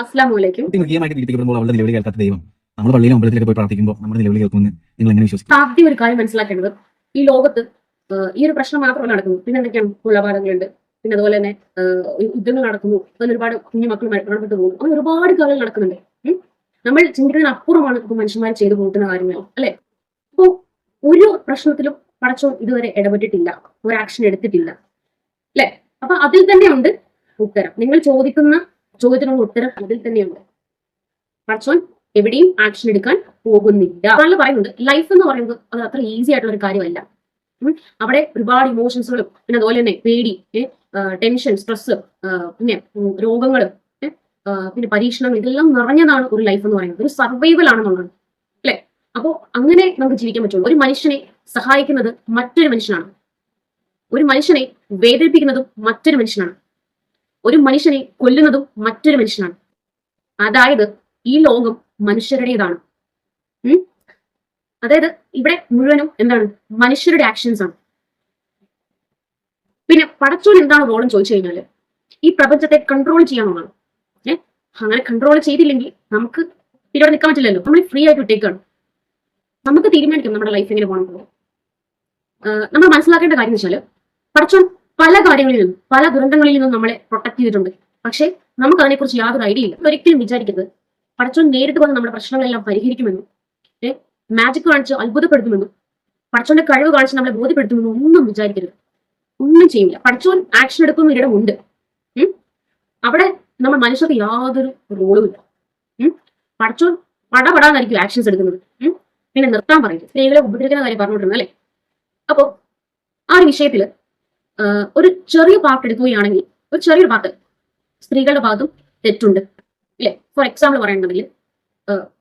അസ്സലാമലൈക്കും. മൃഗീയമായിട്ട് പീഡിപ്പിക്കപ്പെടുമ്പോൾ അവളുടെ നിലവിളി കേൾക്കാത്ത ദൈവം നമ്മൾ പള്ളിയിലും അമ്പലത്തിലൊക്കെ പോയി പ്രാർത്ഥിക്കുമ്പോൾ നമ്മുടെ നിലവിളി കേൾക്കുമെന്ന് നിങ്ങൾ എങ്ങനെ വിശ്വസിക്കും? ആദ്യം ഒരു കാര്യം മനസ്സിലാക്കേണ്ടത്, ഈ ലോകത്ത് ഈ ഒരു പ്രശ്നം മാത്രമല്ല നടക്കുന്നു. പിന്നെ എന്തൊക്കെയാണ്? കൊലപാതകങ്ങളുണ്ട്, പിന്നെ അതുപോലെ തന്നെ യുദ്ധങ്ങൾ നടക്കുന്നു, അതിന് ഒരുപാട് കുഞ്ഞു മക്കൾ മരണപ്പെട്ടു പോകുന്നു, അങ്ങനെ ഒരുപാട് കാര്യങ്ങൾ നടക്കുന്നുണ്ട്. നമ്മൾ ചിന്തിക്കുന്നതിന് അപ്പുറമാണ് ഇപ്പൊ മനുഷ്യന്മാർ ചെയ്തു കൂട്ടുന്ന കാര്യങ്ങൾ, അല്ലെ? അപ്പോ ഒരു പ്രശ്നത്തിലും പടച്ചോൻ ഇതുവരെ ഇടപെട്ടിട്ടില്ല, ഒരു ആക്ഷൻ എടുത്തിട്ടില്ല, അല്ലെ? അപ്പൊ അതിൽ തന്നെയുണ്ട് ഉത്തരം. നിങ്ങൾ ചോദിക്കുന്ന ചോദ്യത്തിനുള്ള ഉത്തരം അതിൽ തന്നെയുണ്ട്. പടച്ചോൻ എവിടെയും ആക്ഷൻ എടുക്കാൻ പോകുന്നില്ല. അതാണ് പറയുന്നത്, ലൈഫ് എന്ന് പറയുന്നത് അത് അത്ര ഈസി ആയിട്ടുള്ള ഒരു കാര്യമല്ല. അവിടെ ഒരുപാട് ഇമോഷൻസുകളും, പിന്നെ അതുപോലെ തന്നെ പേടി, ടെൻഷൻ, സ്ട്രെസ്, പിന്നെ രോഗങ്ങളും, പിന്നെ പരീക്ഷണം, ഇതെല്ലാം നിറഞ്ഞതാണ് ഒരു ലൈഫ് എന്ന് പറയുന്നത്. ഒരു സർവൈവൽ ആണെന്നുള്ളത്, അല്ലെ? അപ്പോ അങ്ങനെ നമുക്ക് ജീവിക്കാൻ പറ്റുള്ളൂ. ഒരു മനുഷ്യനെ സഹായിക്കുന്നത് മറ്റൊരു മനുഷ്യനാണ്, ഒരു മനുഷ്യനെ വേദനിപ്പിക്കുന്നതും മറ്റൊരു മനുഷ്യനാണ്, ഒരു മനുഷ്യനെ കൊല്ലുന്നതും മറ്റൊരു മനുഷ്യനാണ്. അതായത് ഈ ലോകം മനുഷ്യരുടേതാണ്. അതായത് ഇവിടെ മുഴുവനും എന്താണ്? മനുഷ്യരുടെ ആക്ഷൻസ് ആണ്. പിന്നെ പടച്ചോൻ എന്താണ് റോളെന്ന് ചോദിച്ചു കഴിഞ്ഞാല് ഈ പ്രപഞ്ചത്തെ കൺട്രോൾ ചെയ്യാനുള്ളതാണ്. അങ്ങനെ കൺട്രോൾ ചെയ്തില്ലെങ്കിൽ നമുക്ക് ഇവിടെ നിൽക്കാൻ പറ്റില്ലല്ലോ. നമ്മൾ ഫ്രീ ആയിട്ട് വിട്ടേക്കാണ്. നമുക്ക് തീരുമാനിക്കാം നമ്മുടെ ലൈഫ് എങ്ങനെ പോകണം. നമ്മൾ മനസ്സിലാക്കേണ്ട കാര്യം എന്ന് വെച്ചാല്, പടച്ചോൻ പല കാര്യങ്ങളിൽ നിന്നും, പല ദുരന്തങ്ങളിൽ നിന്നും നമ്മളെ പ്രൊട്ടക്ട് ചെയ്തിട്ടുണ്ട്. പക്ഷെ നമുക്ക് അതിനെക്കുറിച്ച് യാതൊരു ഐഡിയ ഇല്ല. ഒരിക്കലും വിചാരിക്കരുത് പടച്ചോൻ നേരിട്ട് വന്ന് നമ്മുടെ പ്രശ്നങ്ങളെല്ലാം പരിഹരിക്കുമെന്നും, മാജിക് കാണിച്ച് അത്ഭുതപ്പെടുത്തുമെന്നും, പടച്ചോന്റെ കഴിവ് കാണിച്ച് നമ്മളെ ബോധ്യപ്പെടുത്തുമെന്നും ഒന്നും വിചാരിക്കരുത്. ഒന്നും ചെയ്യില്ല. പടച്ചോൻ ആക്ഷൻ എടുക്കുന്ന ഒരിടമുണ്ട്. അവിടെ നമ്മൾ മനുഷ്യർക്ക് യാതൊരു റോളും ഇല്ല. പടച്ചോൻ പടപടാന്നായിരിക്കും ആക്ഷൻസ് എടുക്കുന്നത്. പിന്നെ നിർത്താൻ പറയും. സ്ത്രീകളെ ഉപദ്രവിക്കുന്ന കാര്യം പറഞ്ഞുകൊണ്ടിരുന്നത്, അല്ലെ? അപ്പോ ആ ഒരു വിഷയത്തില് ഒരു ചെറിയ പാർട്ട് എടുക്കുകയാണെങ്കിൽ, ഒരു ചെറിയൊരു പാർട്ട് സ്ത്രീകളുടെ ഭാഗത്തും തെറ്റുണ്ട്, അല്ലെ? ഫോർ എക്സാമ്പിൾ പറയുന്നുണ്ടെങ്കിൽ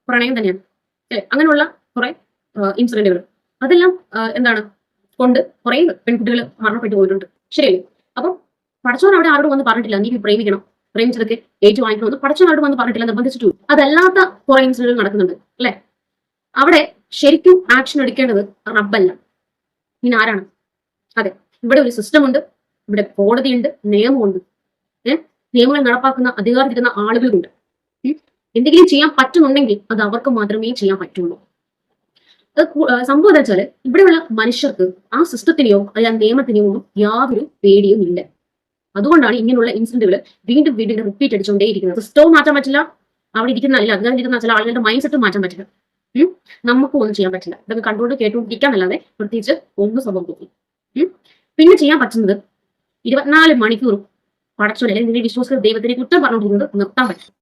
പ്രണയം തന്നെയാണ്, അല്ലെ? അങ്ങനെയുള്ള കുറെ ഇൻസിഡന്റുകൾ, അതെല്ലാം എന്താണ് കൊണ്ട് കുറെ പെൺകുട്ടികൾ മരണപ്പെട്ടു പോയിട്ടുണ്ട്, ശരിയല്ലേ? അപ്പൊ പടച്ചോൻ അവിടെ ആരോടും വന്ന് പറഞ്ഞിട്ടില്ല നീ പ്രേമിക്കണം, പ്രേമിച്ചതൊക്കെ ഏറ്റു വാങ്ങിക്കണമെന്ന് പടച്ചോൻ ആരോടും വന്ന് പറഞ്ഞിട്ടില്ല, നിർബന്ധിച്ചിട്ടു. അതല്ലാത്ത കുറെ ഇൻസിഡന്റുകൾ നടക്കുന്നുണ്ട്, അല്ലെ? അവിടെ ശരിക്കും ആക്ഷൻ എടുക്കേണ്ടത് റബ്ബല്ല, ഇനി ആരാണ്? അതെ, ഇവിടെ ഒരു സിസ്റ്റം ഉണ്ട്, ഇവിടെ കോടതിയുണ്ട്, നിയമമുണ്ട്, നിയമങ്ങൾ നടപ്പാക്കുന്ന അധികാരത്തിരുന്ന ആളുകളുണ്ട്. എന്തെങ്കിലും ചെയ്യാൻ പറ്റുന്നുണ്ടെങ്കിൽ അത് അവർക്ക് മാത്രമേ ചെയ്യാൻ പറ്റുള്ളൂ. സംഭവം എന്താ വെച്ചാല്, ഇവിടെയുള്ള മനുഷ്യർക്ക് ആ സിസ്റ്റത്തിനെയോ അല്ലെങ്കിൽ നിയമത്തിനെയോ ഒന്നും യാതൊരു പേടിയും ഇല്ല. അതുകൊണ്ടാണ് ഇങ്ങനെയുള്ള ഇൻസിഡന്റുകൾ വീണ്ടും വീണ്ടും റിപ്പീറ്റ് അടിച്ചുകൊണ്ടേയിരിക്കുന്നത്. സിസ്റ്റവും മാറ്റാൻ പറ്റില്ല, അവിടെ ഇരിക്കുന്ന അധികാരത്തിരിക്കുന്ന ചില ആളുകളുടെ മൈൻഡ് സെറ്റും മാറ്റാൻ പറ്റില്ല. നമുക്കും ഒന്നും ചെയ്യാൻ പറ്റില്ല. ഇതൊക്കെ കണ്ടുകൊണ്ട് കേട്ടുകൊണ്ടിരിക്കാന്നല്ലാതെ പ്രത്യേകിച്ച് ഒന്നും സംഭവിക്കും. പിന്നെ ചെയ്യാൻ പറ്റുന്നത് 24 മണിക്കൂറും പടച്ചോനെ അല്ലെങ്കിൽ വിശ്വാസികൾ ദൈവത്തിനെ കുറ്റം പറഞ്ഞുകൊണ്ടിരുന്നത് നിർത്താൻ പറ്റും.